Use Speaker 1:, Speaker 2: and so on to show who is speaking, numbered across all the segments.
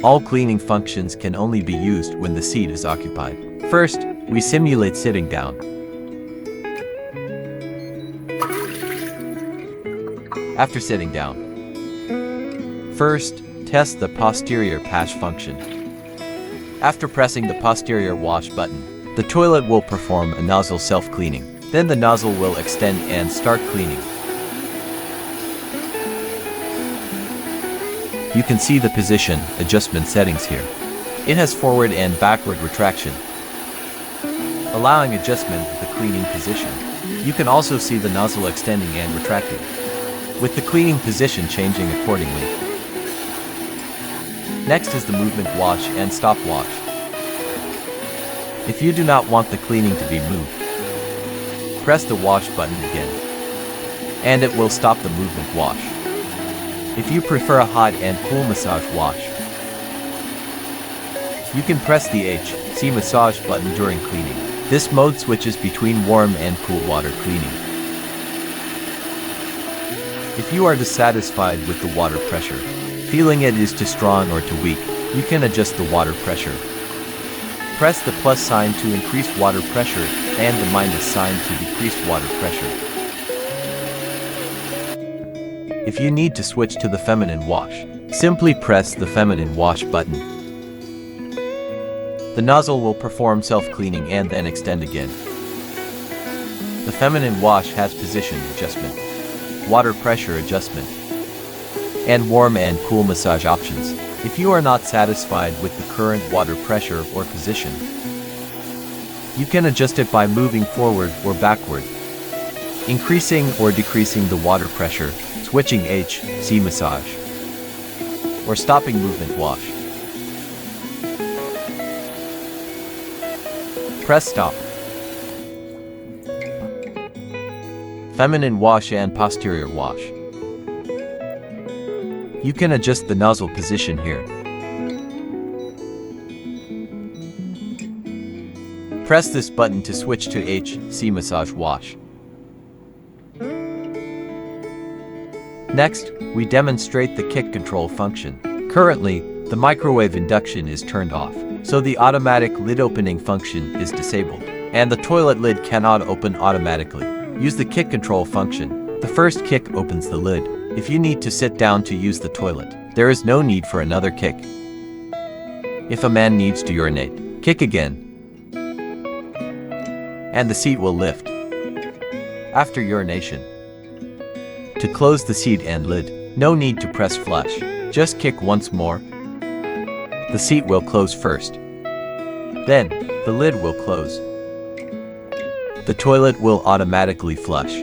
Speaker 1: All cleaning functions can only be used when the seat is occupied. First, we simulate sitting down. After sitting down, first, test the posterior patch function. After pressing the posterior wash button, the toilet will perform a nozzle self-cleaning. Then the nozzle will extend and start cleaning. You can see the position adjustment settings here. It has forward and backward retraction, allowing adjustment of the cleaning position. You can also see the nozzle extending and retracting, with the cleaning position changing accordingly. Next is the movement wash and stop wash. If you do not want the cleaning to be moved, press the wash button again, and it will stop the movement wash. If you prefer a hot and cool massage wash, you can press the HC massage button during cleaning. This mode switches between warm and cool water cleaning. If you are dissatisfied with the water pressure, feeling it is too strong or too weak, you can adjust the water pressure. Press the plus sign to increase water pressure and the minus sign to decrease water pressure. If you need to switch to the feminine wash, simply press the feminine wash button. The nozzle will perform self-cleaning and then extend again. The feminine wash has position adjustment, water pressure adjustment, and warm and cool massage options. If you are not satisfied with the current water pressure or position, you can adjust it by moving forward or backward, increasing or decreasing the water pressure, switching HC massage, or stopping movement wash. Press stop. Feminine wash and posterior wash. You can adjust the nozzle position here. Press this button to switch to HC massage wash. Next, we demonstrate the kick control function. Currently, the microwave induction is turned off, so the automatic lid opening function is disabled, and the toilet lid cannot open automatically. Use the kick control function. The first kick opens the lid. If you need to sit down to use the toilet, there is no need for another kick. If a man needs to urinate, kick again, and the seat will lift. After urination, to close the seat and lid, no need to press flush, just kick once more. The seat will close first. Then, the lid will close. The toilet will automatically flush.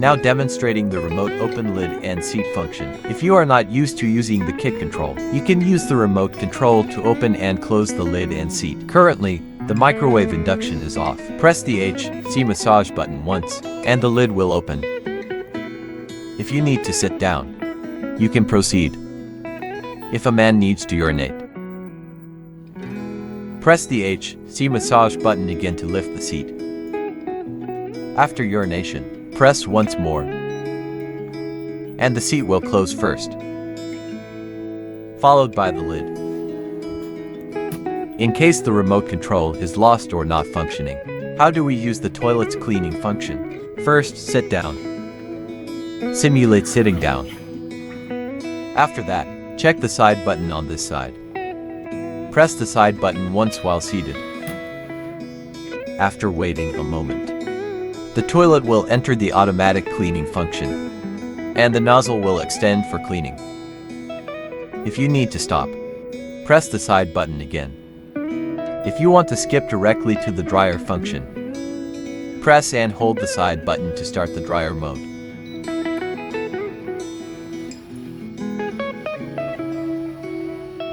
Speaker 1: Now demonstrating the remote open lid and seat function. If you are not used to using the kick control, you can use the remote control to open and close the lid and seat. Currently, the microwave induction is off. Press the HC massage button once, and the lid will open. If you need to sit down, you can proceed. If a man needs to urinate, press the HC massage button again to lift the seat. After urination, press once more, and the seat will close first, followed by the lid. In case the remote control is lost or not functioning, how do we use the toilet's cleaning function? First, sit down. Simulate sitting down. After that, check the side button on this side. Press the side button once while seated. After waiting a moment, the toilet will enter the automatic cleaning function, and the nozzle will extend for cleaning. If you need to stop, press the side button again. If you want to skip directly to the dryer function, press and hold the side button to start the dryer mode.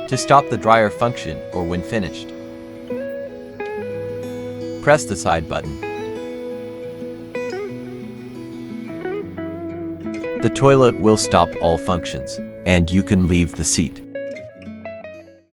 Speaker 1: To stop the dryer function or when finished, press the side button. The toilet will stop all functions, and you can leave the seat.